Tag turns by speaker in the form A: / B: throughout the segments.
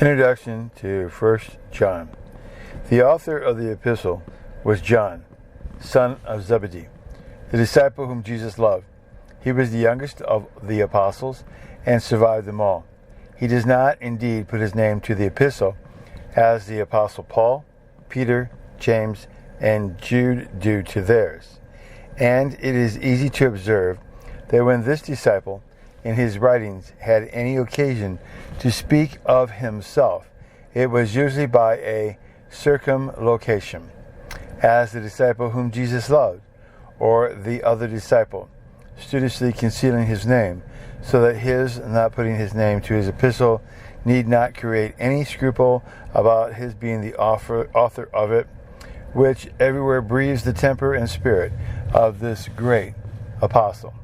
A: Introduction to 1 John. The author of the epistle was John, son of Zebedee, the disciple whom Jesus loved. He was the youngest of the apostles and survived them all. He does not indeed put his name to the epistle as the apostle Paul, Peter, James, and Jude do to theirs. And it is easy to observe that when this disciple in his writings had any occasion to speak of himself, it was usually by a circumlocution, as the disciple whom Jesus loved, or the other disciple, studiously concealing his name, so that his not putting his name to his epistle need not create any scruple about his being the author of it, which everywhere breathes the temper and spirit of this great apostle.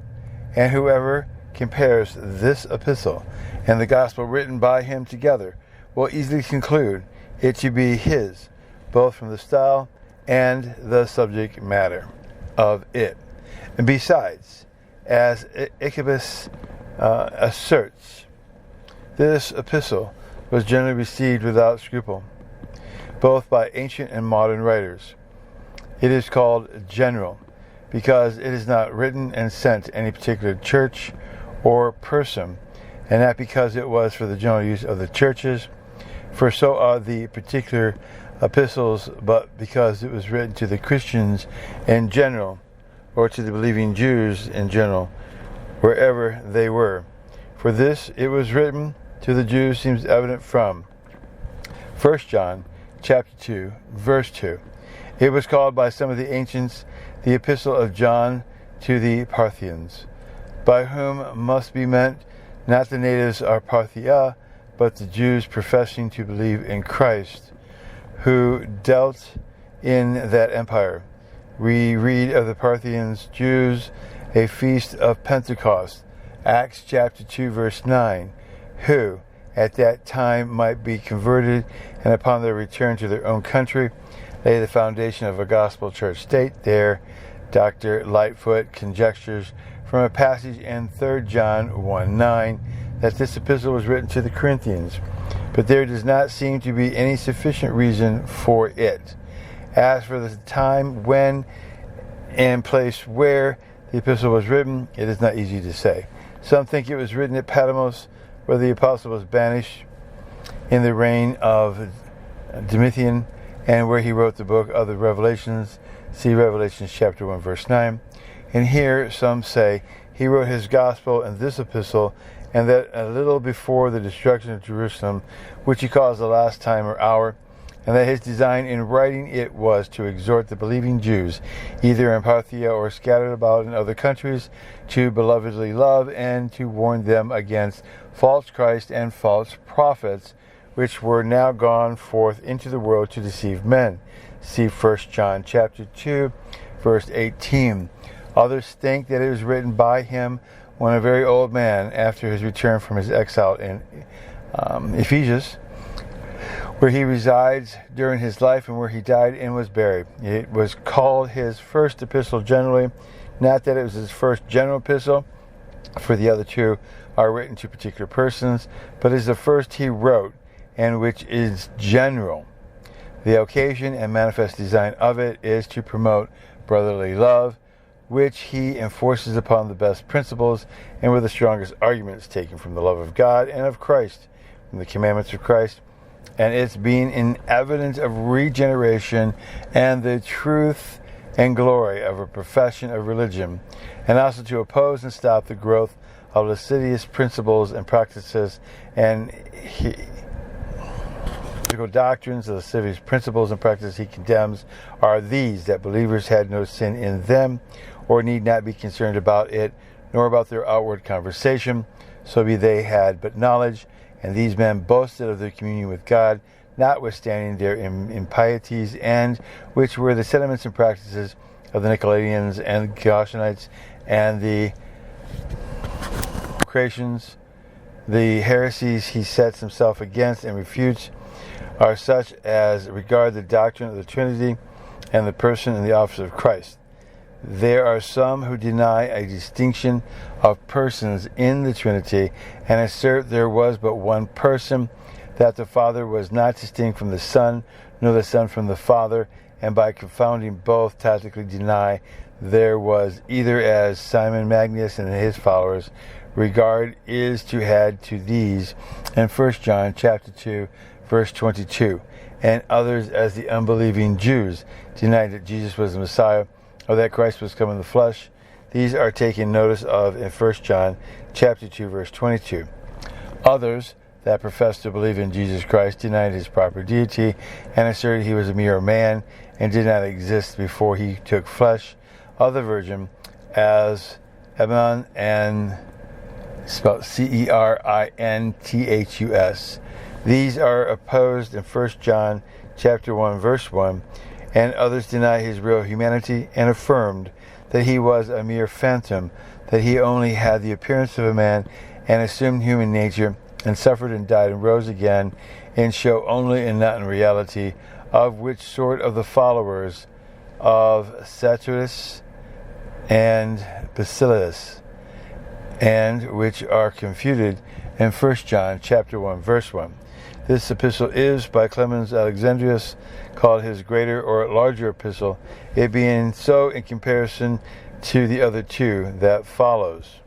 A: And whoever compares this epistle and the gospel written by him together will easily conclude it to be his, both from the style and the subject matter of it. And besides, as Exposition asserts, this epistle was generally received without scruple, both by ancient and modern writers. It is called general because it is not written and sent to any particular church or person, and not because it was for the general use of the churches, for so are the particular epistles, but because it was written to the Christians in general, or to the believing Jews in general, wherever they were. For this it was written to the Jews seems evident from 1 John chapter 2, verse 2. It was called by some of the ancients the epistle of John to the Parthians, by whom must be meant not the natives of Parthia, but the Jews professing to believe in Christ, who dealt in that empire. We read of the Parthians Jews, a feast of Pentecost, Acts chapter 2, verse 9, who at that time might be converted, and upon their return to their own country, lay the foundation of a gospel church state. There, Dr. Lightfoot conjectures from a passage in 3 John 1:9 that this epistle was written to the Corinthians, but there does not seem to be any sufficient reason for it. As for the time when and place where the epistle was written, it is not easy to say. Some think it was written at Patmos, where the apostle was banished in the reign of Domitian, and where he wrote the book of the Revelations. See Revelations chapter 1, verse 9. And here some say he wrote his gospel in this epistle, and that a little before the destruction of Jerusalem, which he calls the last time or hour, and that his design in writing it was to exhort the believing Jews, either in Parthia or scattered about in other countries, to belovedly love and to warn them against false Christ and false prophets, which were now gone forth into the world to deceive men. See 1 John chapter 2, verse 18. Others think that it was written by him when a very old man, after his return from his exile in Ephesus, where he resides during his life and where he died and was buried. It was called his first epistle generally, not that it was his first general epistle, for the other two are written to particular persons, but is the first he wrote, and which is general. The occasion and manifest design of it is to promote brotherly love, which he enforces upon the best principles and with the strongest arguments taken from the love of God and of Christ, from the commandments of Christ, and its being in evidence of regeneration and the truth and glory of a profession of religion, and also to oppose and stop the growth of lascivious principles and practices and doctrines. The lascivious principles and practices he condemns are these, that believers had no sin in them, or need not be concerned about it, nor about their outward conversation, so be they had but knowledge, and these men boasted of their communion with God, notwithstanding their impieties, and which were the sentiments and practices of the Nicolaitans and Gnostics and the Cretans. The heresies he sets himself against and refutes are such as regard the doctrine of the Trinity and the person and the office of Christ. There are some who deny a distinction of persons in the Trinity and assert there was but one person, that the Father was not distinct from the Son, nor the Son from the Father, and by confounding both tacitly deny there was either, as Simon Magus and his followers regard, is to add to these in 1 John chapter 2, verse 22, and others, as the unbelieving Jews, denied that Jesus was the Messiah, or that Christ was come in the flesh. These are taken notice of in 1 John chapter 2, verse 22. Others, that professed to believe in Jesus Christ, denied his proper deity, and asserted he was a mere man, and did not exist before he took flesh of the Virgin, as Eman and spelled Cerinthus. These are opposed in 1 John chapter 1, verse 1, and others deny his real humanity, and affirmed that he was a mere phantom, that he only had the appearance of a man, and assumed human nature, and suffered and died and rose again, in show only and not in reality, of which sort of the followers of Satyrus and Basileus, and which are confuted in 1 John chapter 1, verse 1. This epistle is, by Clemens Alexandrinus, called his greater or larger epistle, it being so in comparison to the other two that follows.